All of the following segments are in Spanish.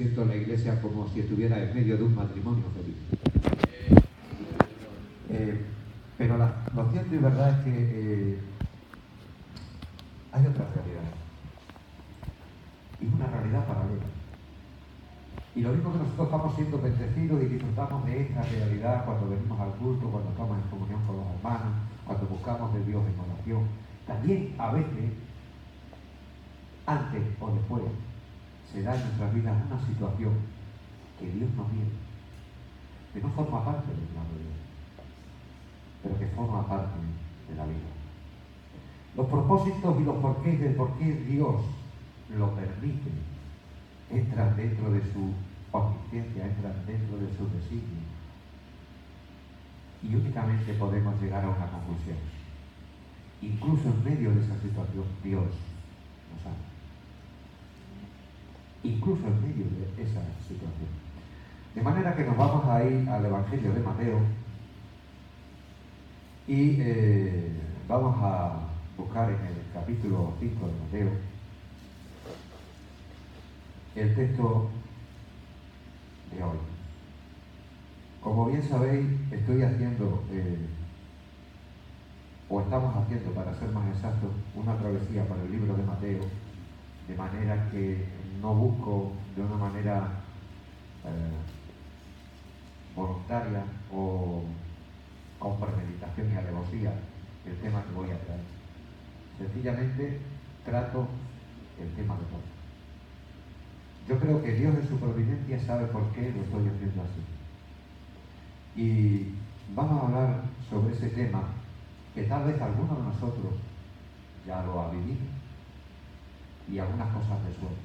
siento en la iglesia como si estuviera en medio de un matrimonio feliz. Pero lo cierto y verdad es que hay otra realidad. Y una realidad paralela. Y lo mismo que nosotros estamos siendo bendecidos y disfrutamos de esta realidad cuando venimos al culto, cuando estamos en comunión con los hermanos, cuando buscamos de Dios en oración. También a veces, antes o después, se da en nuestras vidas una situación que Dios nos viene, que no forma parte del plan de Dios, pero que forma parte de la vida. Los propósitos y los porqués del por qué Dios lo permite entran dentro de su omnisciencia, entran dentro de su designio. Y únicamente podemos llegar a una conclusión. Incluso en medio de esa situación, Dios nos ama. Incluso en medio de esa situación. De manera que nos vamos a ir al Evangelio de Mateo y vamos a buscar en el capítulo 5 de Mateo el texto de hoy. Como bien sabéis, estoy haciendo, o estamos haciendo, para ser más exactos, una travesía para el libro de Mateo, de manera que no busco de una manera voluntaria o con premeditación y alevosía el tema que voy a traer. Sencillamente trato el tema de todo. Yo creo que Dios en su providencia sabe por qué lo estoy haciendo así. Y vamos a hablar sobre ese tema que tal vez alguno de nosotros ya lo ha vivido y algunas cosas de suerte.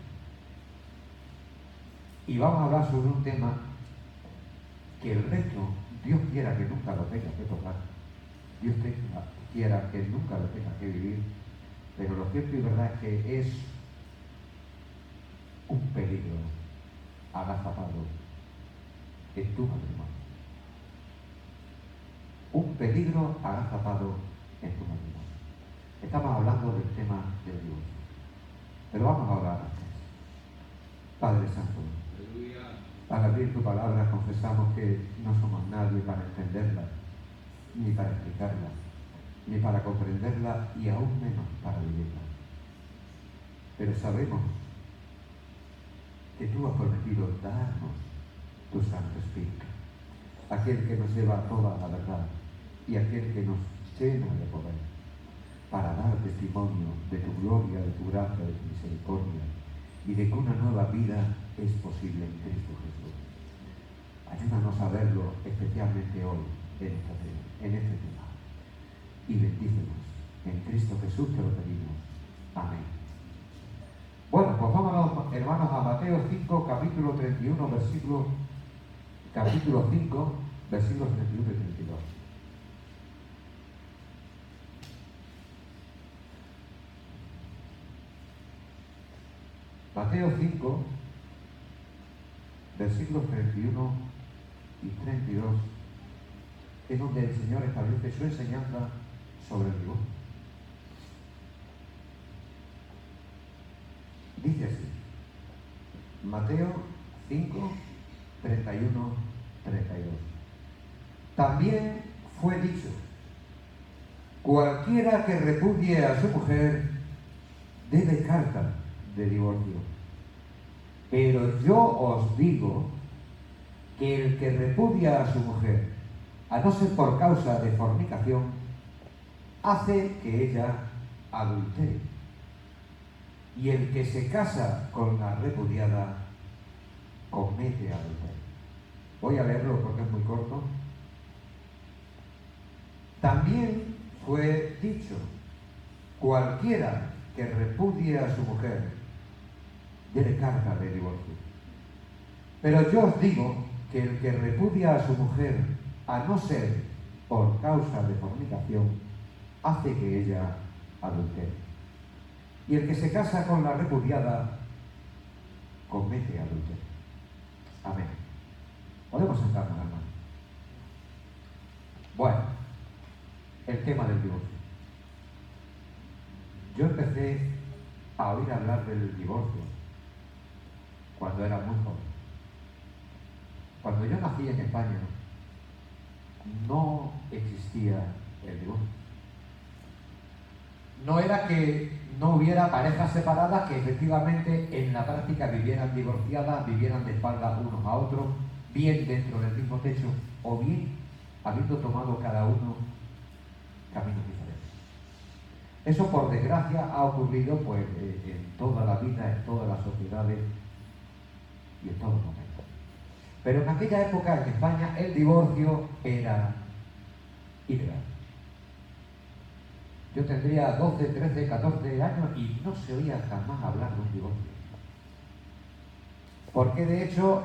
Y vamos a hablar sobre un tema que el resto, Dios quiera que nunca lo tenga que tocar, Dios quiera que nunca lo tenga que vivir, pero lo cierto y verdad es que es un peligro agazapado en tu matrimonio. Un peligro agazapado en tu matrimonio. Estamos hablando del tema del divorcio. Pero vamos a hablar antes. Padre Santo, al abrir tu palabra confesamos que no somos nadie para entenderla, ni para explicarla, ni para comprenderla, y aún menos para vivirla. Pero sabemos que tú has prometido darnos tu Santo Espíritu, aquel que nos lleva a toda la verdad y aquel que nos llena de poder para dar testimonio de tu gloria, de tu gracia, de tu misericordia y de que una nueva vida es posible en Cristo Jesús. Ayúdanos a verlo especialmente hoy en este tema. Y bendícenos. En Cristo Jesús te lo pedimos. Amén. Bueno, pues vámonos, hermanos, a Mateo 5, capítulo 31, capítulo 5, versículos 31 y 32. Mateo 5, versículos 31 y 32, es donde el Señor establece su enseñanza sobre el divorcio. Dice así, Mateo 5, 31, 32. También fue dicho, cualquiera que repudie a su mujer debe carta de divorcio. Pero yo os digo que el que repudia a su mujer, a no ser por causa de fornicación, hace que ella adultere. Y el que se casa con la repudiada comete adulterio. Voy a leerlo porque es muy corto. También fue dicho, cualquiera que repudie a su mujer, debe carta de divorcio. Pero yo os digo que el que repudia a su mujer, a no ser por causa de fornicación, hace que ella adultere. Y el que se casa con la repudiada, comete adulterio. Amén. Podemos sentarnos, hermano. Bueno, el tema del divorcio. Yo empecé a oír hablar del divorcio cuando era muy joven. Cuando yo nací en España, no existía el divorcio. No era que no hubiera parejas separadas que efectivamente en la práctica vivieran divorciadas, vivieran de espaldas unos a otros, bien dentro del mismo techo o bien habiendo tomado cada uno caminos diferentes. Eso, por desgracia, ha ocurrido pues, en toda la vida, en todas las sociedades y en todos los momentos. Pero en aquella época en España el divorcio era ilegal. Yo tendría 12, 13, 14 años y no se oía jamás hablar de un divorcio. Porque de hecho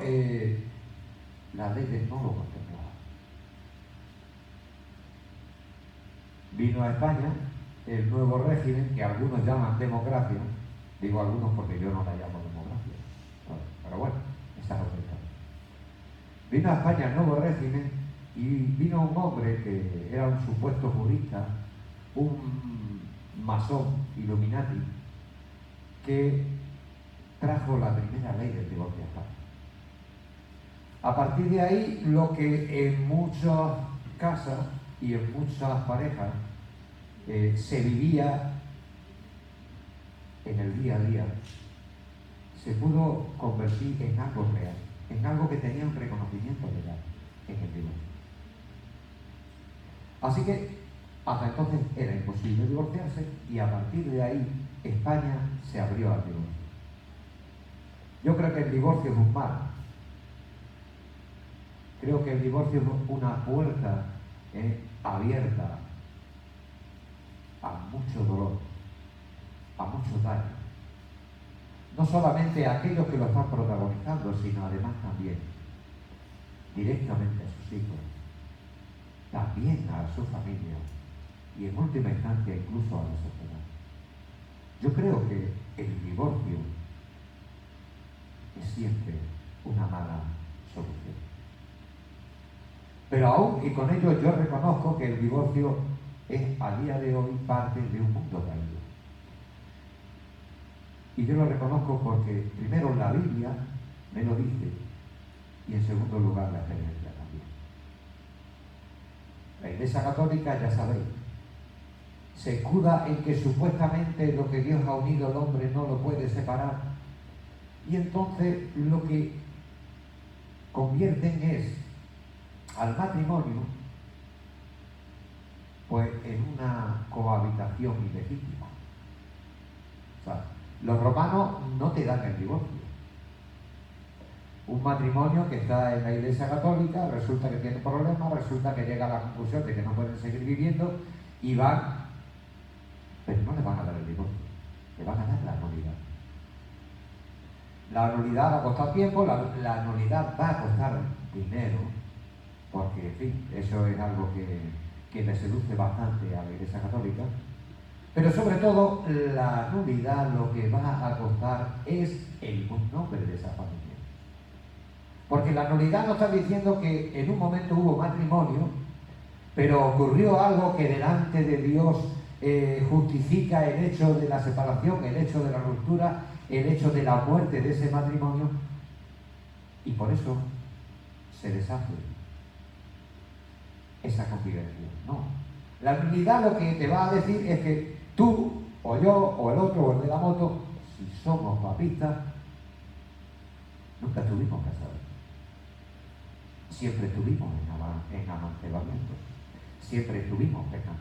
la ley no lo contemplaba. Vino a España el nuevo régimen que algunos llaman democracia. Digo algunos porque yo no la llamo democracia. Pero bueno, esa es otra historia. Vino a España el nuevo régimen y vino un hombre que era un supuesto jurista, un masón Illuminati, que trajo la primera ley del divorcio a España. A partir de ahí, lo que en muchas casas y en muchas parejas se vivía en el día a día, se pudo convertir en algo real, en algo que tenía un reconocimiento legal en el divorcio. Así que hasta entonces era imposible divorciarse y a partir de ahí España se abrió al divorcio. Yo creo que el divorcio es un mal. Creo que el divorcio es una puerta abierta a mucho dolor, a mucho daño. No solamente a aquellos que lo están protagonizando, sino además también directamente a sus hijos, también a su familia y en última instancia incluso a la sociedad. Yo creo que el divorcio es siempre una mala solución. Pero aún, y con ello yo reconozco que el divorcio es a día de hoy parte de un mundo caído. Y yo lo reconozco porque primero la Biblia me lo dice y en segundo lugar la experiencia también. La Iglesia Católica, ya sabéis, se escuda en que supuestamente lo que Dios ha unido al hombre no lo puede separar y entonces lo que convierten es al matrimonio pues en una cohabitación ilegítima. O sea, los romanos no te dan el divorcio. Un matrimonio que está en la Iglesia Católica resulta que tiene problemas, resulta que llega a la conclusión de que no pueden seguir viviendo y van, pero no le van a dar el divorcio, le van a dar la nulidad. La nulidad va a costar tiempo, la nulidad va a costar dinero, porque, en fin, eso es algo que le seduce bastante a la Iglesia Católica. Pero sobre todo, la nulidad lo que va a costar es el buen nombre de esa familia. Porque la nulidad no está diciendo que en un momento hubo matrimonio, pero ocurrió algo que delante de Dios justifica el hecho de la separación, el hecho de la ruptura, el hecho de la muerte de ese matrimonio, y por eso se deshace esa convivencia. No. La nulidad lo que te va a decir es que tú, o yo, o el otro, o el de la moto, si somos papistas, nunca estuvimos casados. Siempre estuvimos en amancebamiento. Siempre estuvimos pecando.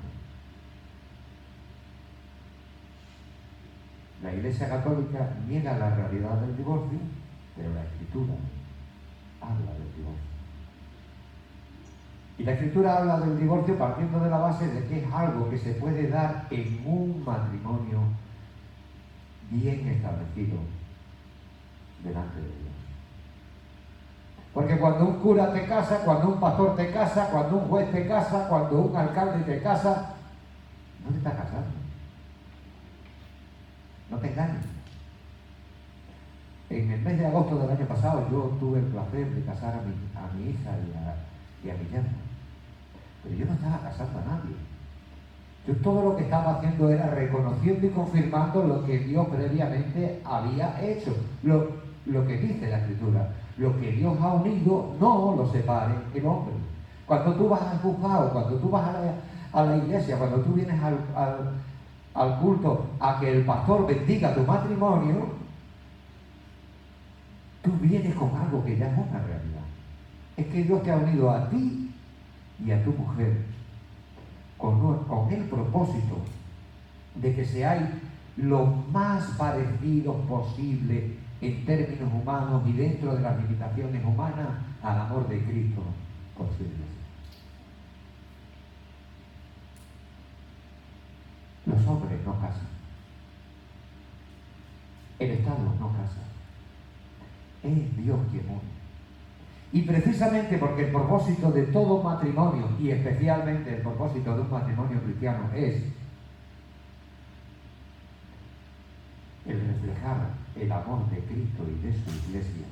La Iglesia Católica niega la realidad del divorcio, pero la Escritura habla del divorcio. Y la Escritura habla del divorcio partiendo de la base de que es algo que se puede dar en un matrimonio bien establecido delante de Dios. Porque cuando un cura te casa, cuando un pastor te casa, cuando un juez te casa, cuando un alcalde te casa, no te está casando. No te engañes. En el mes de agosto del año pasado yo tuve el placer de casar a mi hija y a mi yerno. Pero yo no estaba casando a nadie. Yo todo lo que estaba haciendo era reconociendo y confirmando lo que Dios previamente había hecho. lo que dice la Escritura. Lo que Dios ha unido, no lo separe el hombre. Cuando tú vas al juzgado, cuando tú vas a la iglesia, cuando tú vienes al culto a que el pastor bendiga tu matrimonio, tú vienes con algo que ya es una realidad. Es que Dios te ha unido a ti y a tu mujer con el propósito de que seáis lo más parecidos posible en términos humanos y dentro de las limitaciones humanas al amor de Cristo por su iglesia. Los hombres no casan. El Estado no casa. Es Dios quien une. Y precisamente porque el propósito de todo matrimonio, y especialmente el propósito de un matrimonio cristiano, es el reflejar el amor de Cristo y de su iglesia,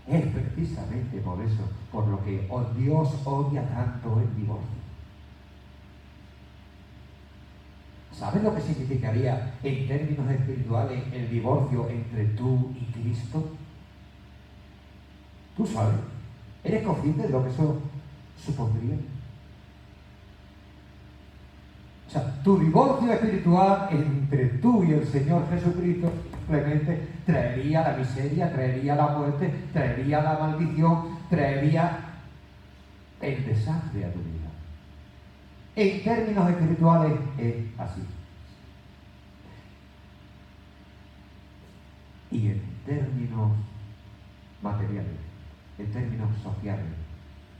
es precisamente por eso, por lo que Dios odia tanto el divorcio. ¿Sabes lo que significaría en términos espirituales el divorcio entre tú y Cristo? ¿Tú sabes? ¿Eres consciente de lo que eso supondría? O sea, tu divorcio espiritual entre tú y el Señor Jesucristo simplemente traería la miseria, traería la muerte, traería la maldición, traería el desastre a tu vida. En términos espirituales es así. Y en términos materiales, en términos sociales,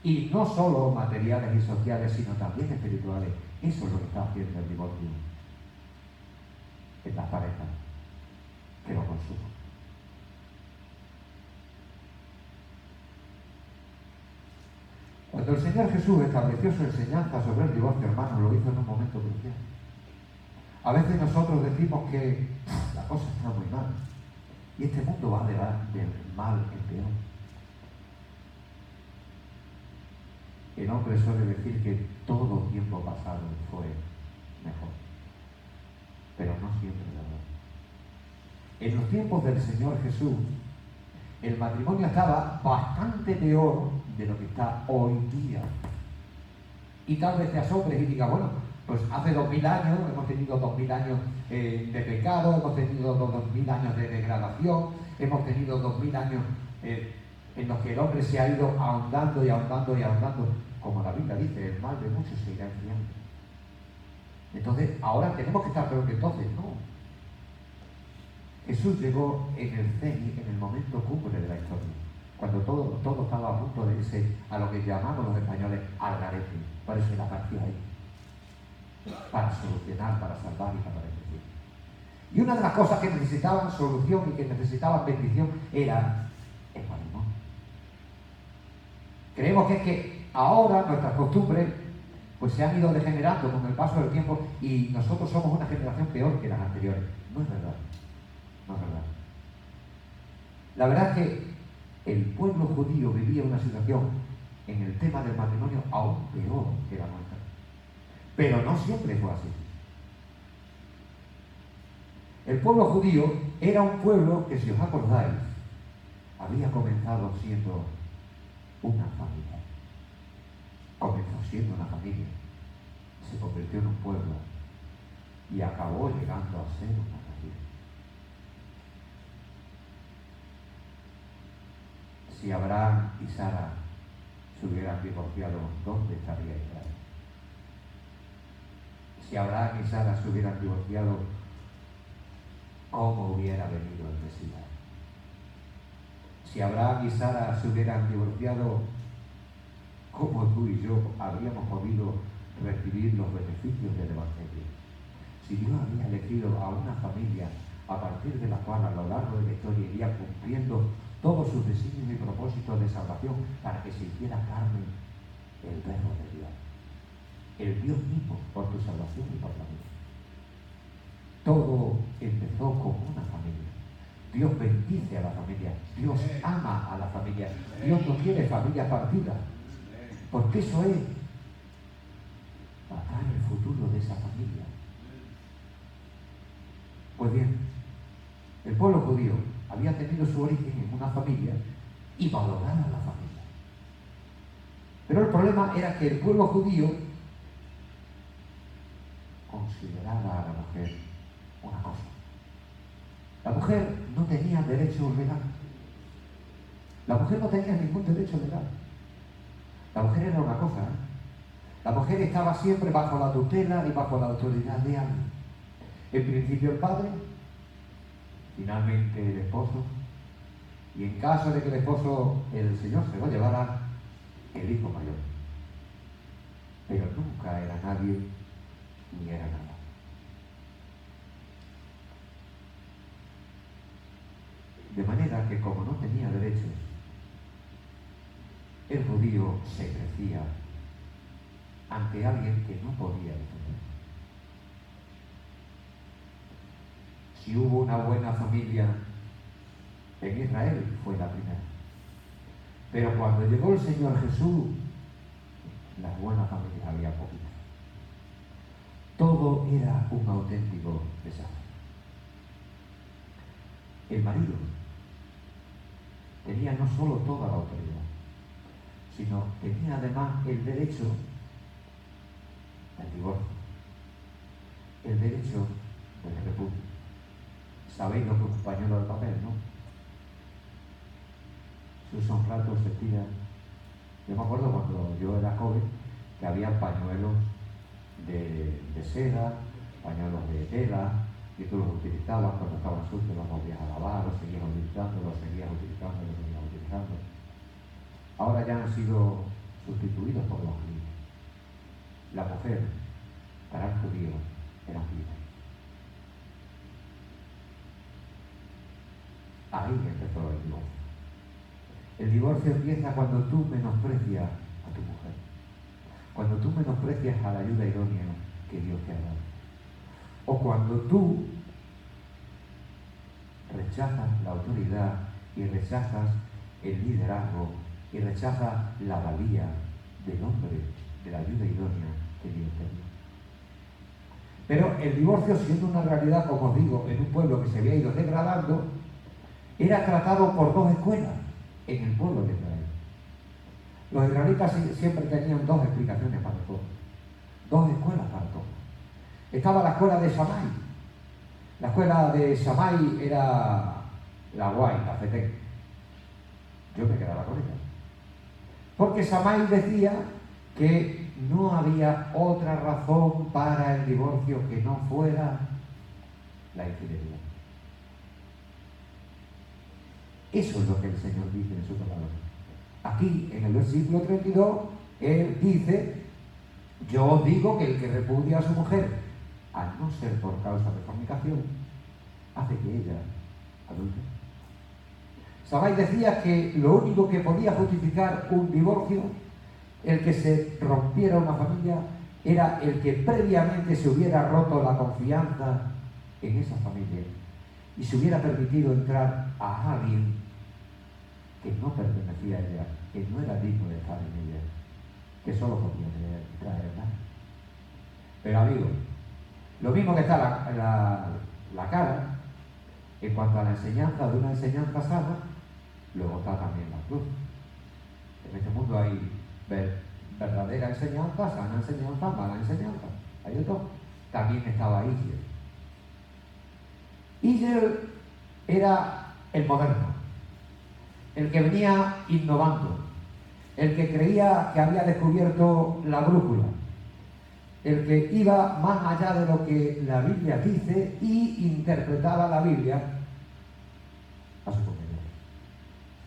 y no solo materiales y sociales, sino también espirituales, eso es lo que está haciendo el divorcio en las parejas que lo consuman. Cuando el Señor Jesús estableció su enseñanza sobre el divorcio, hermanos, lo hizo en un momento crucial. A veces nosotros decimos que la cosa está muy mal y este mundo va del mal en peor. El hombre suele decir que todo tiempo pasado fue mejor, pero no siempre es verdad. En los tiempos del Señor Jesús, el matrimonio estaba bastante peor de lo que está hoy día. Y tal vez te asombres y digas, bueno, pues hace 2000 años hemos tenido 2000 años de pecado, hemos tenido 2000 años de degradación, hemos tenido 2000 años en los que el hombre se ha ido ahondando y ahondando y ahondando. Como la Biblia dice, el mal de muchos se irá enfriando. Entonces, ahora tenemos que estar peor que entonces, no. Jesús llegó en el cenit, en el momento cumbre de la historia, cuando todo estaba a punto de irse a lo que llamamos los españoles al garete. Por eso la partida ahí, para solucionar, para salvar y para bendecir. Y una de las cosas que necesitaban solución y que necesitaban bendición era el matrimonio. Creemos que es que ahora nuestras costumbres pues se han ido degenerando con el paso del tiempo y nosotros somos una generación peor que las anteriores. No es verdad. No es verdad. La verdad es que el pueblo judío vivía una situación en el tema del matrimonio aún peor que la nuestra. Pero no siempre fue así. El pueblo judío era un pueblo que, si os acordáis, había comenzado siendo una familia. Comenzó siendo una familia, se convirtió en un pueblo y acabó llegando a ser una familia. Si Abraham y Sara se hubieran divorciado, ¿dónde estaría Israel? Si Abraham y Sara se hubieran divorciado, ¿cómo hubiera venido el Mesías? Si Abraham y Sara se hubieran divorciado, ¿cómo tú y yo habríamos podido recibir los beneficios del Evangelio? Si Dios había elegido a una familia a partir de la cual a lo largo de la historia iría cumpliendo todos sus designios y propósitos de salvación para que se hiciera carne el Verbo de Dios, el Dios mismo por tu salvación y por la vida. Todo empezó como una familia. Dios bendice a la familia, Dios ama a la familia, Dios no quiere familias partidas, porque eso es matar el futuro de esa familia. Pues bien, El pueblo judío había tenido su origen en una familia y valoraba a la familia. Pero el problema era que el pueblo judío consideraba a la mujer una cosa. La mujer no tenía derecho legal. La mujer no tenía ningún derecho legal. La mujer era una cosa, ¿eh? La mujer estaba siempre bajo la tutela y bajo la autoridad de alguien. En principio el padre, finalmente el esposo, y en caso de que el esposo, el Señor se lo llevara, el hijo mayor. Pero nunca era nadie ni era nada. De manera que como no tenía derechos, el judío se crecía ante alguien que no podía defender. Si hubo una buena familia en Israel, fue la primera. Pero cuando llegó el Señor Jesús, las buenas familias había poquitas. Todo era un auténtico desastre. El marido tenía no solo toda la autoridad, sino tenía además el derecho al divorcio, el derecho del repudio. Sabéis lo que es un pañuelo de papel, ¿no? Se usa un rato, se tira. Yo me acuerdo cuando yo era joven que había pañuelos de seda, pañuelos de tela, y tú los utilizabas cuando estaban sucios, los volvías a lavar, los seguías utilizando, los seguías utilizando, los seguías utilizando. Ahora ya han sido sustituidos por los judíos. La mujer, para el judío, era vida. Ahí empezó el divorcio. El divorcio empieza cuando tú menosprecias a tu mujer, cuando tú menosprecias a la ayuda idónea que Dios te ha dado, o cuando tú rechazas la autoridad y rechazas el liderazgo y rechazas la valía del hombre, de la ayuda idónea que Dios te dio. Pero el divorcio, siendo una realidad, como os digo, en un pueblo que se había ido degradando, era tratado por dos escuelas en el pueblo de Israel. Los israelitas siempre tenían dos explicaciones para todo, dos escuelas para todo. Estaba la escuela de Shammai. La escuela de Shammai era la guay, la fetén. Yo me quedaba con ella. Porque Shammai decía que no había otra razón para el divorcio que no fuera la infidelidad. Eso es lo que el Señor dice en su palabra. Aquí, en el versículo 32, Él dice: yo os digo que el que repudia a su mujer, al no ser por causa de fornicación, hace que ella adulte. Shammai decía que lo único que podía justificar un divorcio, el que se rompiera una familia, era el que previamente se hubiera roto la confianza en esa familia y se hubiera permitido entrar a alguien que no pertenecía a ella, que no era digno de estar en ella, que solo podía traer mal. Pero amigos, lo mismo que está la cara, en cuanto a la enseñanza de una enseñanza sana, luego está también la cruz. En este mundo hay verdadera enseñanza, sana enseñanza, mala enseñanza. Hay de todo. También estaba Israel. Israel era el moderno, el que venía innovando, el que creía que había descubierto la brújula, el que iba más allá de lo que la Biblia dice y interpretaba la Biblia a su conveniencia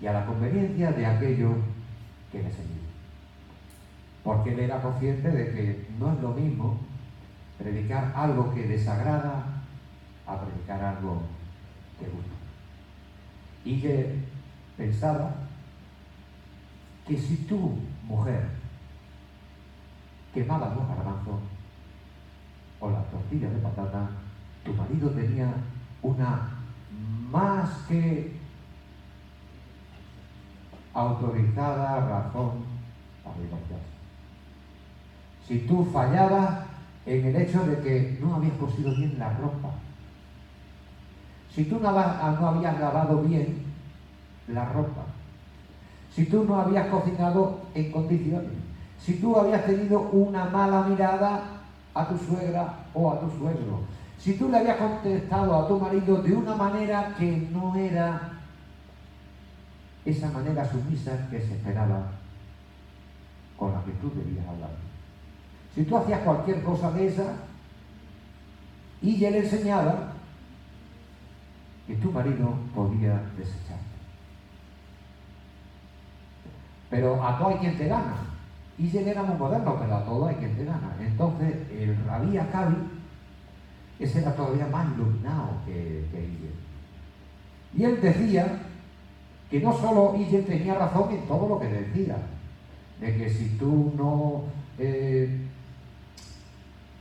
y a la conveniencia de aquellos que le seguían. Porque él era consciente de que no es lo mismo predicar algo que desagrada a predicar algo que gusta. Y que pensaba que si tú, mujer, quemabas los garbanzos o las tortillas de patata, tu marido tenía una más que autorizada razón para divorciarse. Si tú fallabas en el hecho de que no habías cosido bien la ropa, si tú no habías lavado bien la ropa, si tú no habías cocinado en condiciones, si tú habías tenido una mala mirada a tu suegra o a tu suegro, si tú le habías contestado a tu marido de una manera que no era esa manera sumisa que se esperaba con la que tú debías hablar. Si tú hacías cualquier cosa de esa y ella le enseñaba, que tu marido podía desecharte. Pero a todo hay quien te gana. Y él era muy moderno, pero a todo hay quien te gana. Entonces, el Rabí Acabi, ese era todavía más iluminado que Iyel. Y él decía que no solo Iyel tenía razón en todo lo que decía, de que si tú no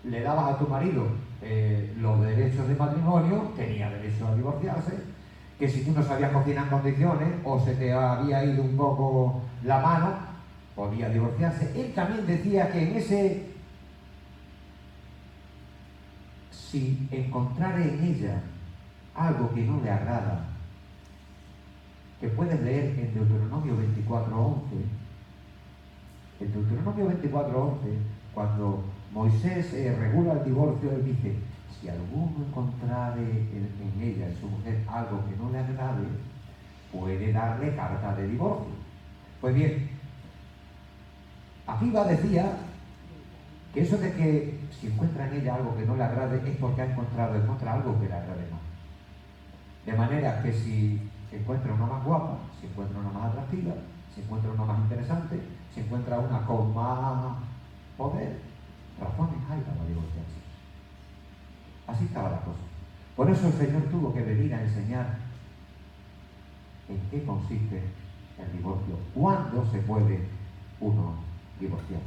le dabas a tu marido los derechos de matrimonio, tenía derecho a divorciarse, que si tú no sabías cocinar en condiciones o se te había ido un poco la mano, podía divorciarse. Él también decía que en ese, si encontrare en ella algo que no le agrada, que puedes leer en Deuteronomio 24:11, en Deuteronomio 24:11, cuando Moisés regula el divorcio, él dice, si alguno encontrare en ella, en su mujer, algo que no le agrade, puede darle carta de divorcio. Pues bien, Akiva decía que eso de que si encuentra en ella algo que no le agrade es porque ha encontrado en otra algo que le agrade más. De manera que si encuentra una más guapa, si encuentra una más atractiva, si encuentra una más interesante, si encuentra una con más poder, razones hay para divorciarse. Así estaba la cosa. Por eso el Señor tuvo que venir a enseñar en qué consiste el divorcio, cuándo se puede uno divorciar.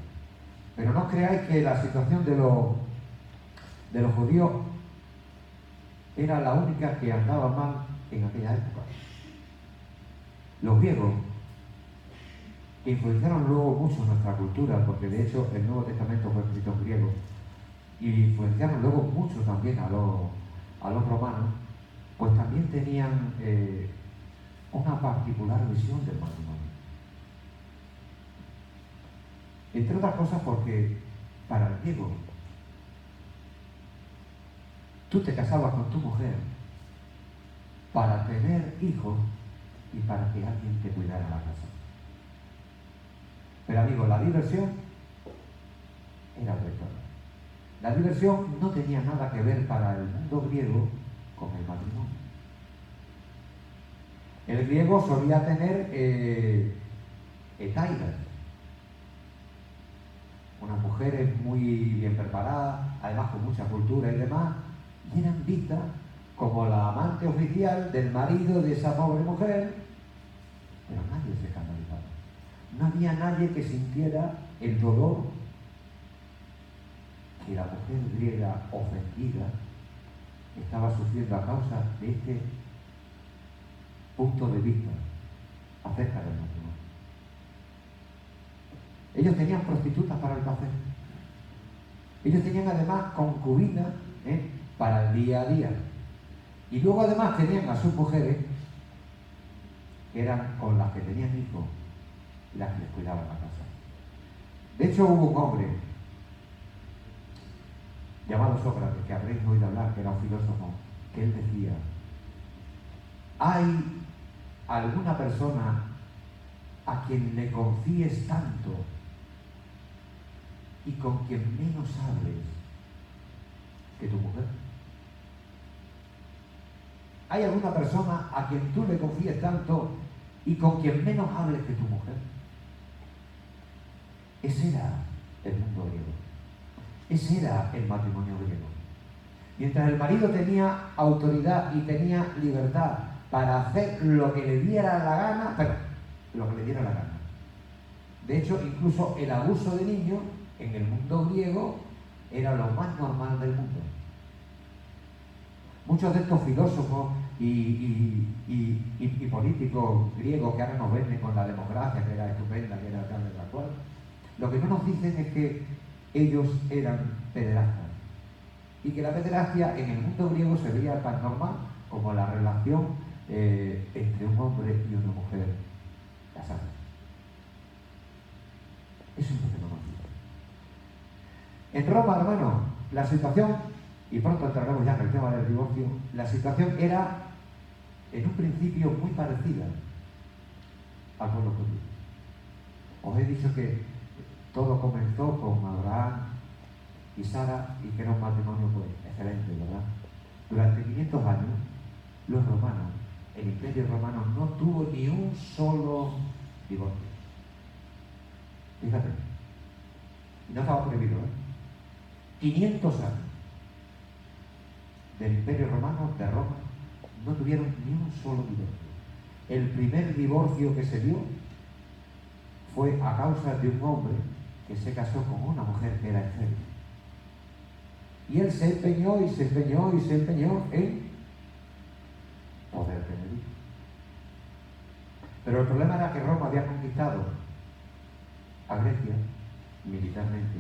Pero no creáis que la situación de los judíos era la única que andaba mal en aquella época. Los griegos, que influenciaron luego mucho nuestra cultura, porque de hecho el Nuevo Testamento fue escrito en griego, y influenciaron luego mucho también a los romanos, pues también tenían una particular visión del matrimonio. Entre otras cosas porque para el griego tú te casabas con tu mujer para tener hijos y para que alguien te cuidara la casa. Pero amigos, la diversión era otra. La diversión no tenía nada que ver para el mundo griego con el matrimonio. El griego solía tener etairas, unas mujeres muy bien preparadas, además con mucha cultura y demás, y eran vistas como la amante oficial del marido de esa pobre mujer, pero nadie se escandalizaba. No había nadie que sintiera el dolor que la mujer griega ofendida estaba sufriendo a causa de este punto de vista acerca del matrimonio. Ellos tenían prostitutas para el placer. Ellos tenían además concubinas para el día a día. Y luego además tenían a sus mujeres, que eran con las que tenían hijos, y las que les cuidaban la casa. De hecho hubo un hombre llamado Sócrates, que habréis oído hablar, que era un filósofo, que él decía, ¿hay alguna persona a quien le confíes tanto y con quien menos hables que tu mujer? ¿Hay alguna persona a quien tú le confíes tanto y con quien menos hables que tu mujer? Ese era el mundo griego. Ese era el matrimonio griego. Mientras el marido tenía autoridad y tenía libertad para hacer lo que le diera la gana, pero lo que le diera la gana. De hecho, incluso el abuso de niños en el mundo griego era lo más normal del mundo. Muchos de estos filósofos y políticos griegos que ahora nos venden con la democracia, que era estupenda, que era tal de la cual, lo que no nos dicen es que ellos eran pederastas y que la pederastia en el mundo griego se veía tan normal como la relación entre un hombre y una mujer casada. Eso es lo que no nos dice. En Roma, hermano, la situación, y pronto entraremos ya en el tema del divorcio, la situación era en un principio muy parecida al pueblo judío. Os he dicho que todo comenzó con Abraham y Sara y que era un matrimonio pues, excelente, ¿verdad? Durante 500 años, los romanos, el imperio romano no tuvo ni un solo divorcio. Fíjate, no estaba prohibido, 500 años del imperio romano, de Roma, no tuvieron ni un solo divorcio. El primer divorcio que se dio fue a causa de un hombre que se casó con una mujer que era estéril. Y él se empeñó y se empeñó y se empeñó en poder tener hijos. Pero el problema era que Roma había conquistado a Grecia militarmente.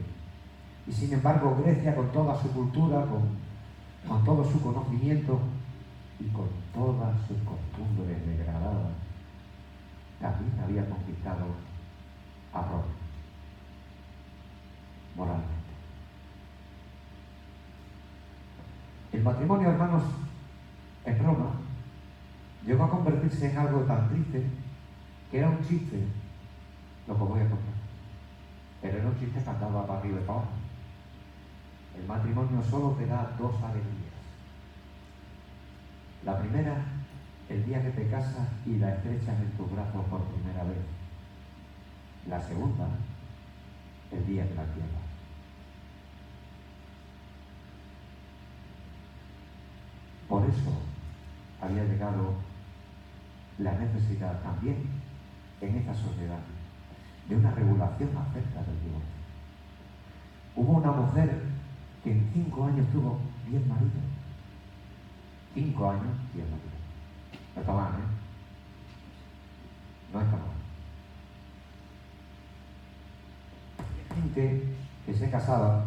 Y sin embargo Grecia, con toda su cultura, con todo su conocimiento y con todas sus costumbres degradadas, también había conquistado a Roma moralmente. El matrimonio, hermanos, en Roma llegó a convertirse en algo tan triste que era un chiste, lo que voy a contar. Pero era un chiste que andaba para arriba y para abajo. El matrimonio solo te da dos alegrías. La primera, el día que te casas y la estrechas en tus brazos por primera vez. La segunda, el día que la pierdas. Por eso había llegado la necesidad también en esta sociedad de una regulación acerca del divorcio. Hubo una mujer que en 5 años tuvo 10 maridos. 5 años, 10 maridos. No está mal, No está mal. Hay gente que se casaba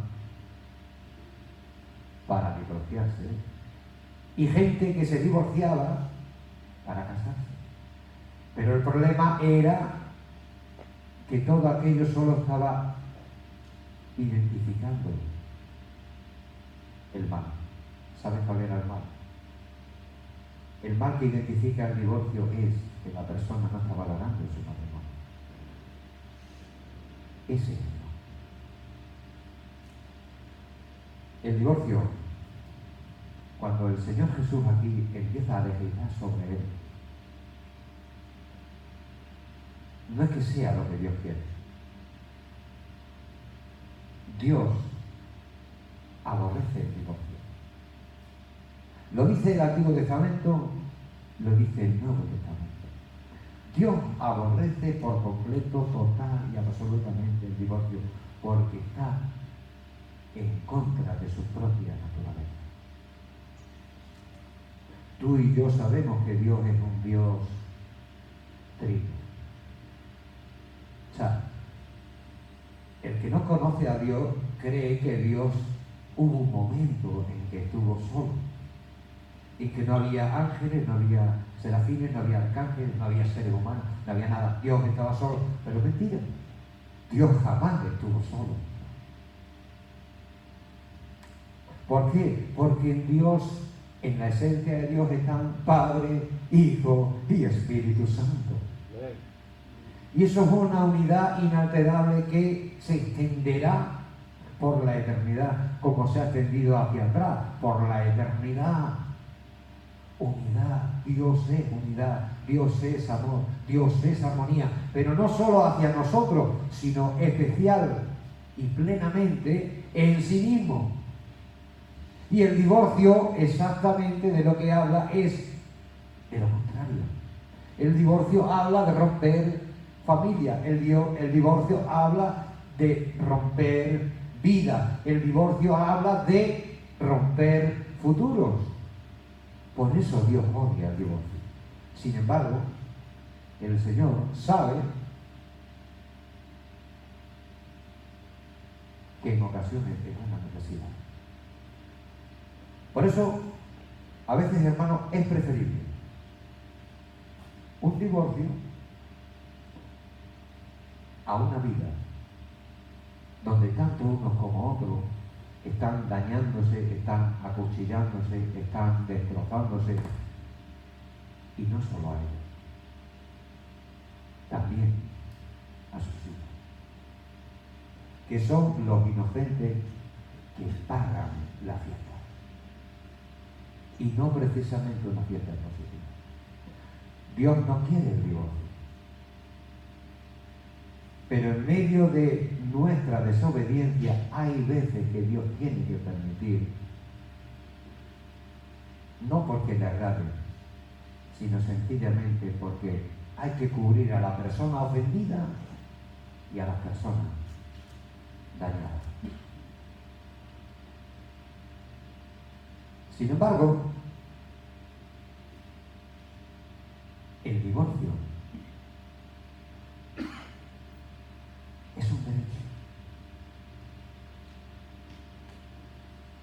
para divorciarse y gente que se divorciaba para casarse. Pero el problema era que todo aquello solo estaba identificando el mal. ¿Sabes cuál era el mal? El mal que identifica el divorcio es que la persona no está valorando su matrimonio. Ese es el mal. El divorcio, cuando el Señor Jesús aquí empieza a legislar sobre él, no es que sea lo que Dios quiere. Dios aborrece el divorcio. Lo dice el Antiguo Testamento, lo dice el Nuevo Testamento. Dios aborrece por completo, total y absolutamente el divorcio, porque está en contra de su propia naturaleza. Tú y yo sabemos que Dios es un Dios trino. O sea, el que no conoce a Dios cree que Dios hubo un momento en que estuvo solo y que no había ángeles, no había serafines, no había arcángeles, no había seres humanos, no había nada. Dios estaba solo, pero mentira. Dios jamás estuvo solo. ¿Por qué? Porque en Dios, en la esencia de Dios, están Padre, Hijo y Espíritu Santo. Y eso es una unidad inalterable que se extenderá por la eternidad, como se ha extendido hacia atrás, por la eternidad. Unidad, Dios es unidad, Dios es amor, Dios es armonía, pero no solo hacia nosotros, sino especial y plenamente en sí mismo. Y el divorcio, exactamente de lo que habla, es de lo contrario. El divorcio habla de romper familia, el divorcio habla de romper vida, el divorcio habla de romper futuros. Por eso Dios odia el divorcio. Sin embargo, el Señor sabe que en ocasiones es una necesidad. Por eso A veces, hermanos, es preferible un divorcio a una vida donde tanto unos como otros están dañándose, están acuchillándose, están destrozándose, y no solo a ellos, también a sus hijos, que son los inocentes que pagan la fiesta, y no precisamente una fiesta positiva. Dios no quiere el divorcio, pero en medio de nuestra desobediencia hay veces que Dios tiene que permitir, no porque le agrade, sino sencillamente porque hay que cubrir a la persona ofendida y a las personas dañadas. Sin embargo, el divorcio es un derecho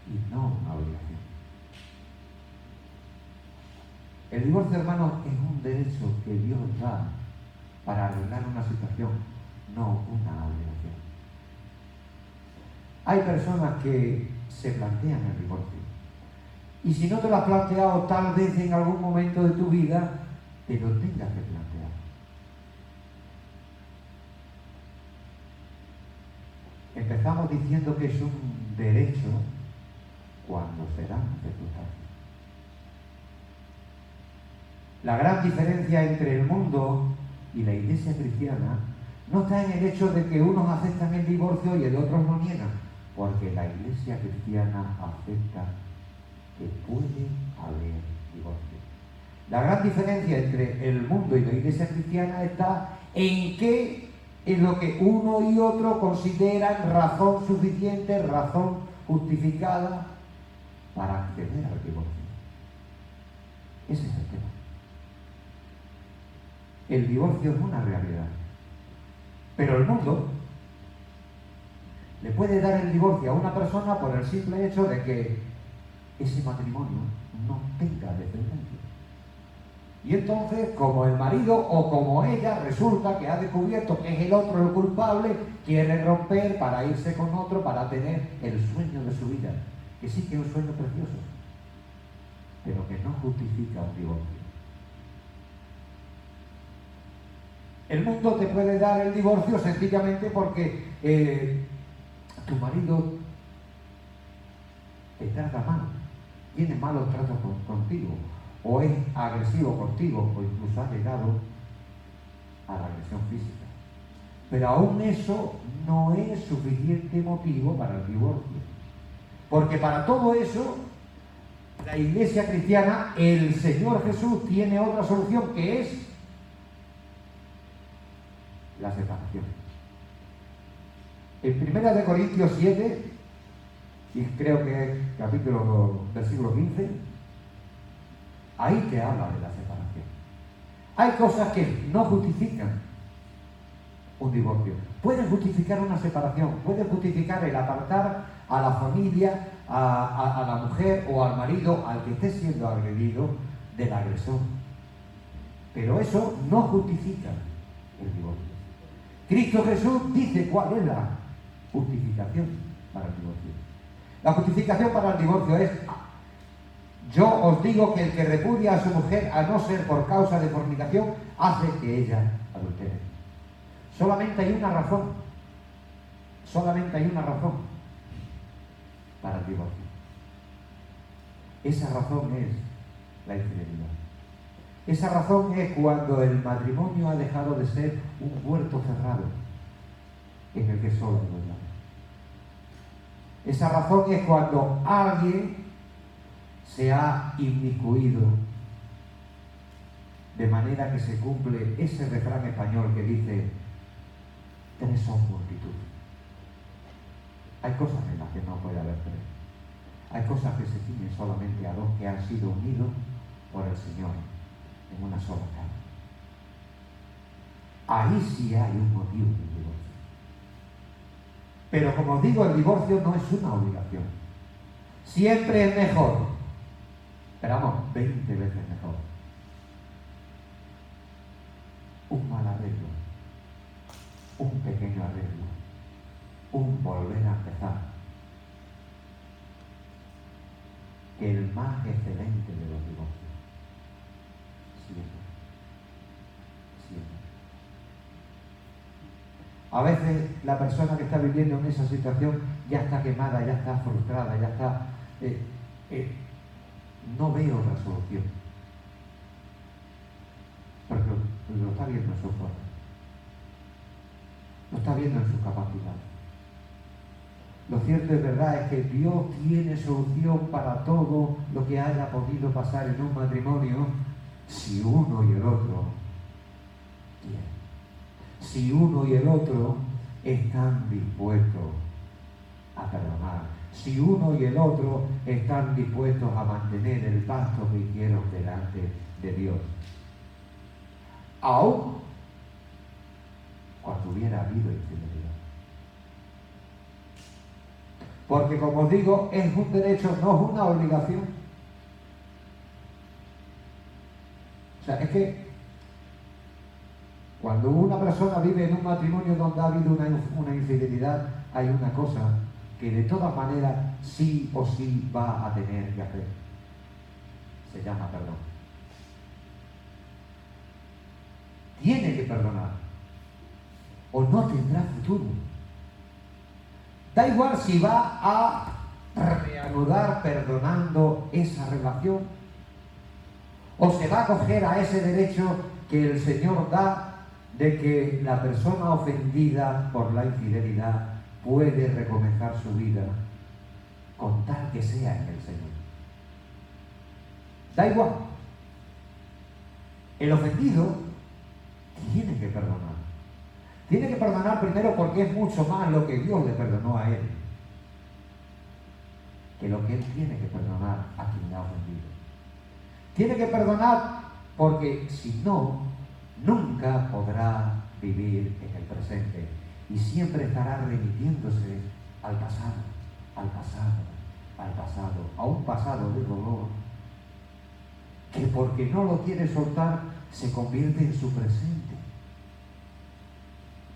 y no una obligación. El divorcio, hermanos, es un derecho que Dios da para arreglar una situación, no una obligación. Hay personas que se plantean el divorcio, y si no te lo has planteado, tal vez en algún momento de tu vida te lo tengas que plantear. Empezamos diciendo que es un derecho cuando se dan circunstancias. La gran diferencia entre el mundo y la Iglesia cristiana no está en el hecho de que unos aceptan el divorcio y el otro lo niegan, porque la Iglesia cristiana acepta que puede haber divorcio. La gran diferencia entre el mundo y la Iglesia cristiana está en qué es lo que uno y otro consideran razón suficiente, razón justificada para acceder al divorcio. Ese es el tema. El divorcio es una realidad, pero el mundo le puede dar el divorcio a una persona por el simple hecho de que ese matrimonio no tenga descendencia. Y entonces, como el marido o como ella resulta que ha descubierto que es el otro el culpable, quiere romper para irse con otro, para tener el sueño de su vida, que sí que es un sueño precioso, pero que no justifica un divorcio. El mundo te puede dar el divorcio sencillamente porque tu marido te trata mal, tiene malos tratos contigo, o es agresivo contigo, o incluso ha llegado a la agresión física. Pero aún eso no es suficiente motivo para el divorcio. Porque para todo eso, la Iglesia cristiana, el Señor Jesús tiene otra solución, que es la separación. En 1 Corintios 7, y creo que es versículo 15, ahí te habla de la separación. Hay cosas que no justifican un divorcio. Pueden justificar una separación, pueden justificar el apartar a la familia, a la mujer o al marido, al que esté siendo agredido, de la agresión. Pero eso no justifica el divorcio. Cristo Jesús dice cuál es la justificación para el divorcio. La justificación para el divorcio es: yo os digo que el que repudia a su mujer, a no ser por causa de fornicación, hace que ella adultere. Solamente hay una razón para el divorcio. Esa razón es la infidelidad. Esa razón es cuando el matrimonio ha dejado de ser un huerto cerrado en el que solo hay dos. Esa razón es cuando alguien se ha inmiscuido de manera que se cumple ese refrán español que dice: tres son multitud. Hay cosas en las que no puede haber tres. Hay cosas que se ciñen solamente a dos que han sido unidos por el Señor en una sola carne. Ahí sí hay un motivo de divorcio. Pero como os digo, el divorcio no es una obligación. Siempre es mejor Esperamos 20 veces mejor. Un mal arreglo, un pequeño arreglo, un volver a empezar, que el más excelente de los divorcios. Siempre. A veces la persona que está viviendo en esa situación ya está quemada, ya está frustrada, ya está... no ve otra solución. Porque lo está viendo en su fuerza. Lo está viendo en su capacidad. Lo cierto es verdad es que Dios tiene solución para todo lo que haya podido pasar en un matrimonio si uno y el otro quieren. Si uno y el otro están dispuestos a perdonar, si uno y el otro están dispuestos a mantener el pacto que hicieron delante de Dios, aún cuando hubiera habido infidelidad. Porque, como os digo, es un derecho, no es una obligación. O sea, es que cuando una persona vive en un matrimonio donde ha habido una infidelidad, hay una cosa que de todas maneras sí o sí va a tener que hacer. Se llama perdón. Tiene que perdonar o no tendrá futuro. Da igual si va a reanudar perdonando esa relación o se va a acoger a ese derecho que el Señor da de que la persona ofendida por la infidelidad puede recomenzar su vida con tal que sea en el Señor. Da igual. El ofendido tiene que perdonar. Tiene que perdonar primero porque es mucho más lo que Dios le perdonó a él que lo que él tiene que perdonar a quien le ha ofendido. Tiene que perdonar porque si no, nunca podrá vivir en el presente y siempre estará remitiéndose al pasado, al pasado, al pasado, a un pasado de dolor que porque no lo quiere soltar se convierte en su presente.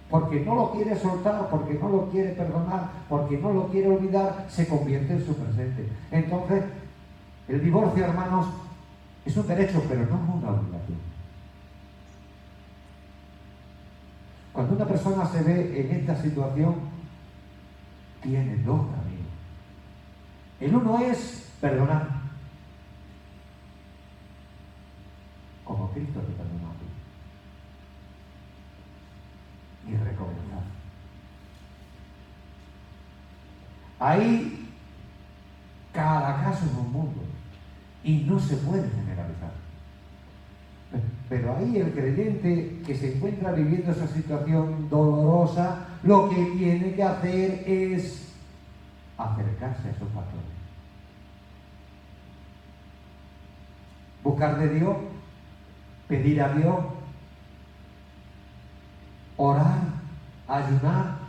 Porque no lo quiere soltar, porque no lo quiere perdonar, porque no lo quiere olvidar, se convierte en su presente. Entonces, el divorcio, hermanos, es un derecho, pero no es una obligación. Cuando una persona se ve en esta situación, tiene dos caminos. El uno es perdonar, como Cristo te perdonó a ti, y recomenzar. Ahí cada caso es un mundo y no se puede generalizar. Pero ahí el creyente que se encuentra viviendo esa situación dolorosa, lo que tiene que hacer es acercarse a esos pastores. Buscar de Dios, pedir a Dios, orar, ayunar,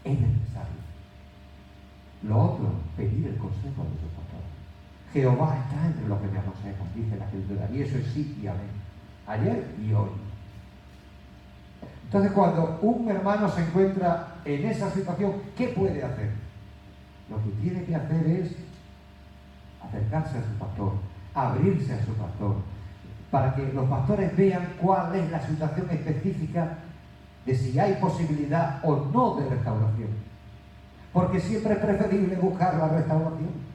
es necesario. Lo otro, pedir el consejo de esos pastores. Jehová está entre los que me aconsejan, dice la Escritura, y eso es sí y amén. Ayer y hoy. Entonces, cuando un hermano se encuentra en esa situación, ¿qué puede hacer? Lo que tiene que hacer es acercarse a su pastor, abrirse a su pastor, para que los pastores vean cuál es la situación específica de si hay posibilidad o no de restauración. Porque siempre es preferible buscar la restauración.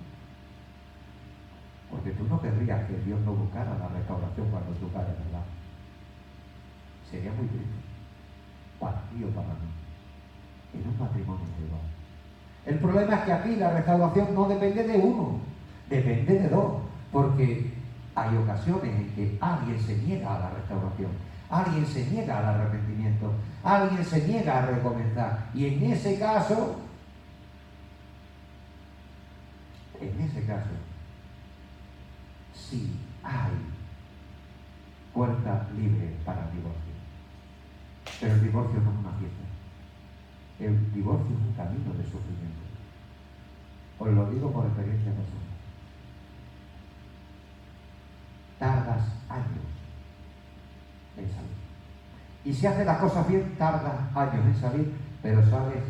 Porque tú no querrías que Dios no buscara la restauración cuando tú caes, ¿verdad? Sería muy triste. Para ti o para mí. En un matrimonio igual. El problema es que aquí la restauración no depende de uno, depende de dos. Porque hay ocasiones en que alguien se niega a la restauración, alguien se niega al arrepentimiento, alguien se niega a recomenzar. Y en ese caso, sí hay puerta libre para el divorcio. Pero el divorcio no es una fiesta. El divorcio es un camino de sufrimiento. Os lo digo por experiencia personal. tardas años en salir. Y si haces las cosas bien, tardas años en salir, pero sales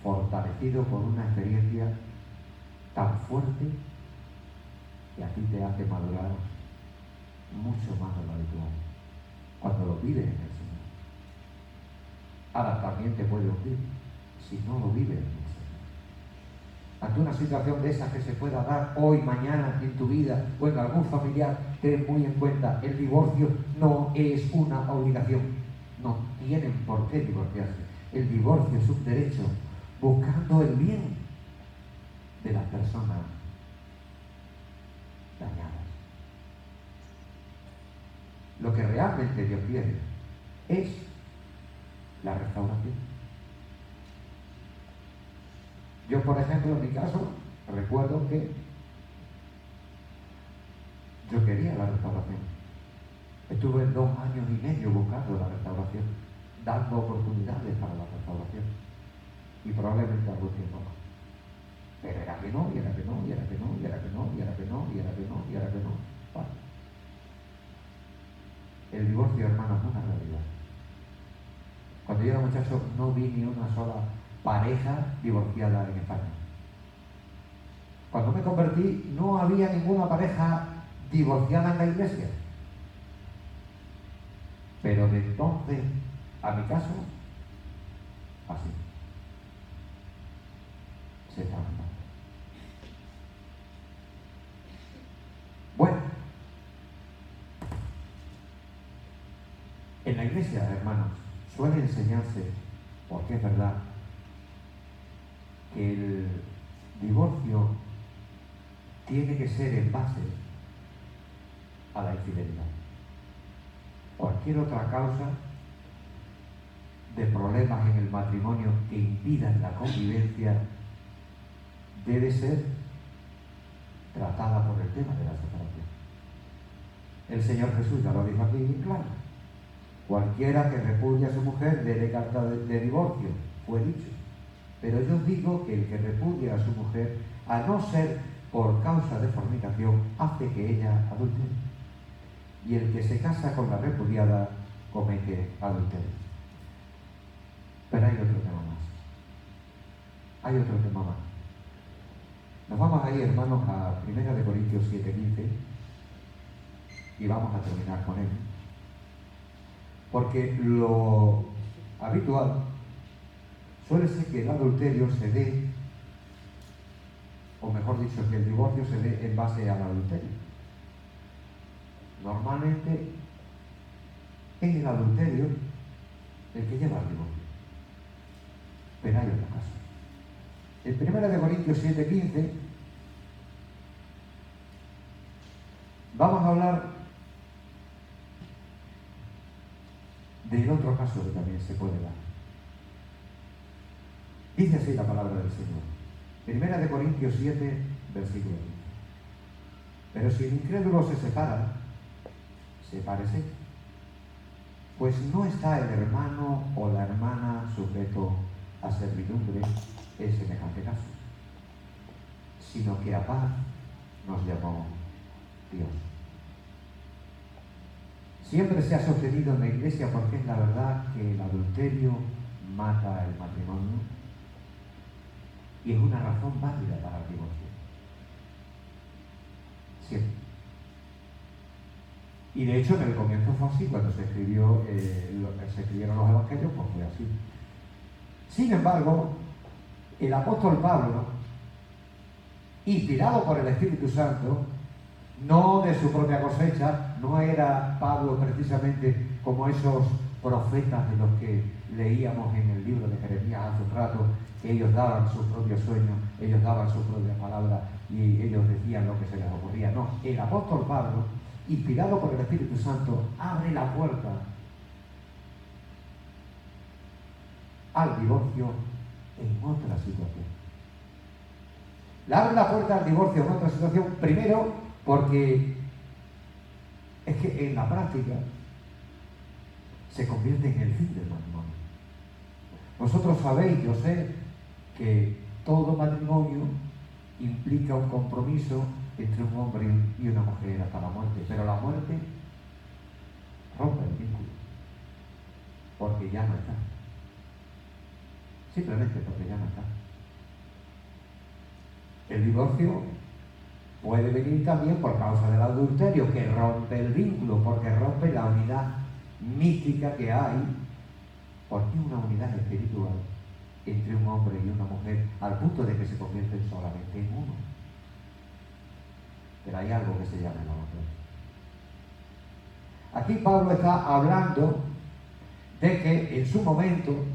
fortalecido por una experiencia tan fuerte que a ti te hace madurar mucho más de lo habitual cuando lo vives en el Señor. Ahora también te puede hundir si no lo vives en el Señor. Ante una situación de esas que se pueda dar hoy, mañana, en tu vida o en algún familiar, ten muy en cuenta, el divorcio no es una obligación. No tienen por qué divorciarse. El divorcio es un derecho, buscando el bien de las personas dañadas. Lo que realmente Dios quiere es la restauración. Yo, por ejemplo, en mi caso, recuerdo que yo quería la restauración. Estuve 2 años y medio buscando la restauración, dando oportunidades para la restauración. Y probablemente algún tiempo más. Pero era que no, y era que no, y era que no, y era que no, y era que no, y era que no, y era que no. Vale. El divorcio, hermanos, es una realidad. Cuando yo era muchacho no vi ni una sola pareja divorciada en España. Cuando me convertí no había ninguna pareja divorciada en la iglesia. Pero de entonces a mi caso, así. Se está dando. Bueno, en la iglesia, hermanos, suele enseñarse, porque es verdad, que el divorcio tiene que ser en base a la infidelidad. Cualquier otra causa de problemas en el matrimonio que impidan la convivencia debe ser tratada por el tema de la separación. El Señor Jesús ya lo dijo aquí claro. Cualquiera que repudie a su mujer debe carta de divorcio, fue dicho. Pero yo digo que el que repudia a su mujer, a no ser por causa de fornicación, hace que ella adultere. Y el que se casa con la repudiada comete adulterio. Pero hay otro tema más. Hay otro tema más. Nos vamos a ir, hermanos, a 1 Corintios 7:15 y vamos a terminar con él. Porque lo habitual suele ser que el adulterio se dé, o mejor dicho, que el divorcio se dé en base al adulterio. Normalmente es el adulterio el que lleva al divorcio. Pero hay otro caso. En 1 Corintios 7:15 vamos a hablar del otro caso que también se puede dar. Dice así la palabra del Señor. 1 Corintios 7, versículo 15. Pero si el incrédulo se separa, sepárese, pues no está el hermano o la hermana sujeto a servidumbre en semejante caso, sino que a paz nos llamó Dios. Siempre se ha sostenido en la iglesia, porque es la verdad, que el adulterio mata el matrimonio y es una razón válida para el divorcio. Siempre. Y de hecho en el comienzo fue así, cuando se escribieron los evangelios, pues fue así. Sin embargo, el apóstol Pablo, inspirado por el Espíritu Santo, no de su propia cosecha, no era Pablo precisamente como esos profetas de los que leíamos en el libro de Jeremías hace un rato, que ellos daban sus propios sueños, ellos daban sus propias palabras y ellos decían lo que se les ocurría. No, el apóstol Pablo, inspirado por el Espíritu Santo, abre la puerta al divorcio en otra situación. Le abre la puerta al divorcio en otra situación, primero porque es que en la práctica se convierte en el fin del matrimonio. Vosotros sabéis, yo sé, que todo matrimonio implica un compromiso entre un hombre y una mujer hasta la muerte, pero la muerte rompe el vínculo, porque ya no está. Simplemente porque ya no está. El divorcio puede venir también por causa del adulterio, que rompe el vínculo, porque rompe la unidad mística que hay, porque es una unidad espiritual entre un hombre y una mujer, al punto de que se convierten solamente en uno. Pero hay algo que se llama el amor. Aquí Pablo está hablando de que en su momento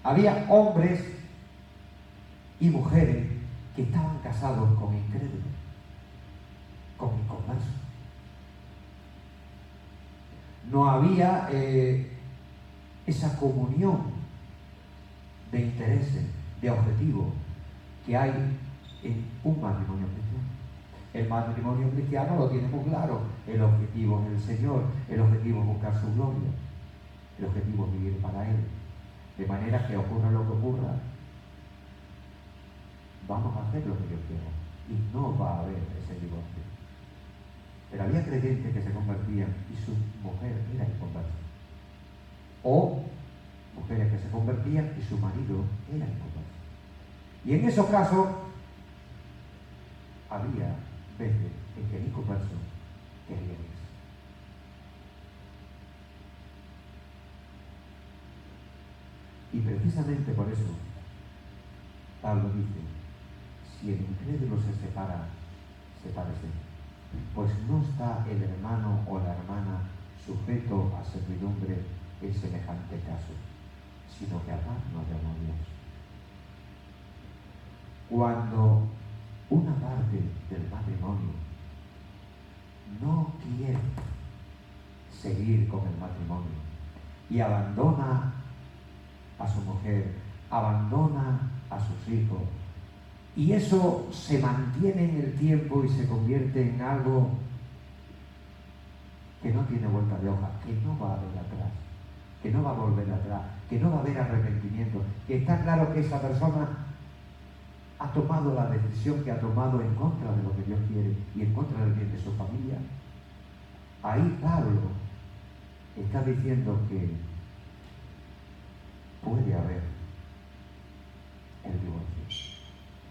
había hombres y mujeres que estaban casados con incrédulos, con inconversos. No había esa comunión de intereses, de objetivos que hay en un matrimonio cristiano. El matrimonio cristiano lo tiene muy claro. El objetivo es el Señor, el objetivo es buscar su gloria, el objetivo es vivir para Él. De manera que ocurra lo que ocurra, vamos a hacer lo que Dios quiera y no va a haber ese divorcio. Pero había creyentes que se convertían y su mujer era inconversa. O mujeres que se convertían y su marido era inconverso. Y en esos casos había veces en que el inconverso quería irse. Y precisamente por eso Pablo dice: si el incrédulo se separa, sepárese, pues no está el hermano o la hermana sujeto a servidumbre en semejante caso, sino que a paz nos llamó Dios. Cuando una parte del matrimonio no quiere seguir con el matrimonio y abandona a su mujer, abandona a sus hijos, y eso se mantiene en el tiempo y se convierte en algo que no tiene vuelta de hoja, que no va a haber atrás, que no va a volver atrás, que no va a haber arrepentimiento, que está claro que esa persona ha tomado la decisión que ha tomado en contra de lo que Dios quiere y en contra del bien de su familia. Ahí Pablo está diciendo que puede haber el divorcio,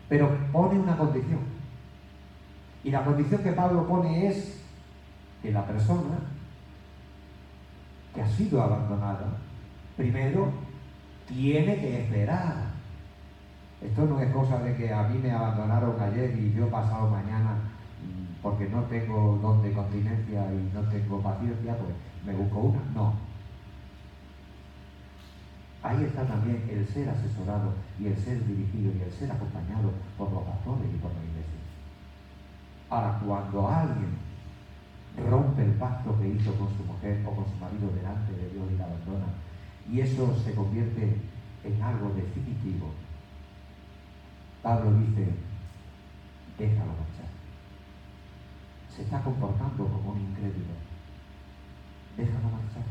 pero pone una condición, y la condición que Pablo pone es que la persona que ha sido abandonada primero tiene que esperar. Esto no es cosa de que a mí me abandonaron ayer y yo pasado mañana, porque no tengo don de continencia y no tengo paciencia, pues me busco una. No. Ahí está también el ser asesorado y el ser dirigido y el ser acompañado por los pastores y por la iglesia. Ahora, cuando alguien rompe el pacto que hizo con su mujer o con su marido delante de Dios y la abandona, y eso se convierte en algo definitivo, Pablo dice: déjalo marchar. Se está comportando como un incrédulo. Déjalo marchar.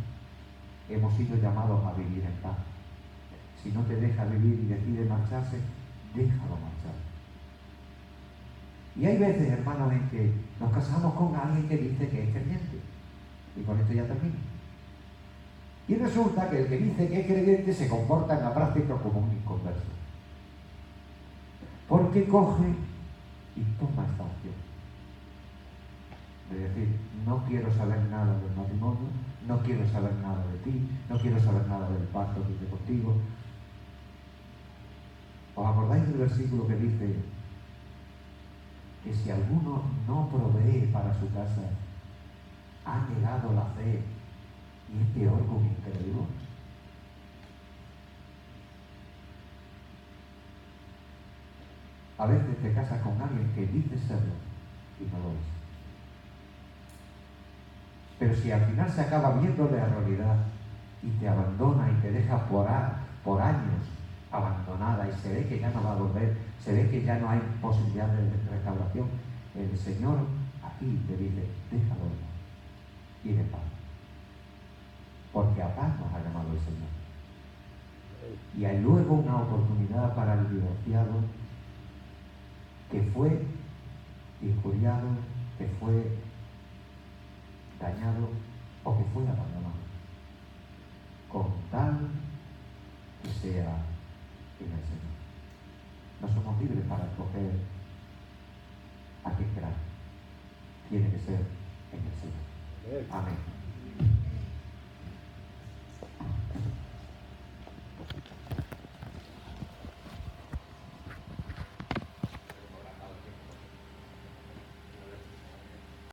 Hemos sido llamados a vivir en paz. Si no te deja vivir y decide marcharse, déjalo marchar. Y hay veces, hermanos, en que nos casamos con alguien que dice que es creyente. Y con esto ya termino. Y resulta que el que dice que es creyente se comporta en la práctica como un inconverso. Porque coge y toma esta opción de decir: no quiero saber nada del matrimonio, no quiero saber nada de ti, no quiero saber nada del pacto que hice contigo. ¿Os acordáis del versículo que dice que si alguno no provee para su casa, ha negado la fe y es peor que un incrédulo? A veces te casas con alguien que dice serlo y no lo es. Pero si al final se acaba viendo la realidad y te abandona y te deja por años abandonada y se ve que ya no va a volver, se ve que ya no hay posibilidad de restauración, el Señor aquí te dice: déjalo ir en paz, porque a paz nos ha llamado el Señor. Y hay luego una oportunidad para el divorciado, que fue injuriado, que fue dañado o que fue abandonado, con tal que sea en el Señor. No somos libres para escoger a quien queramos. Tiene que ser en el Señor. Amén.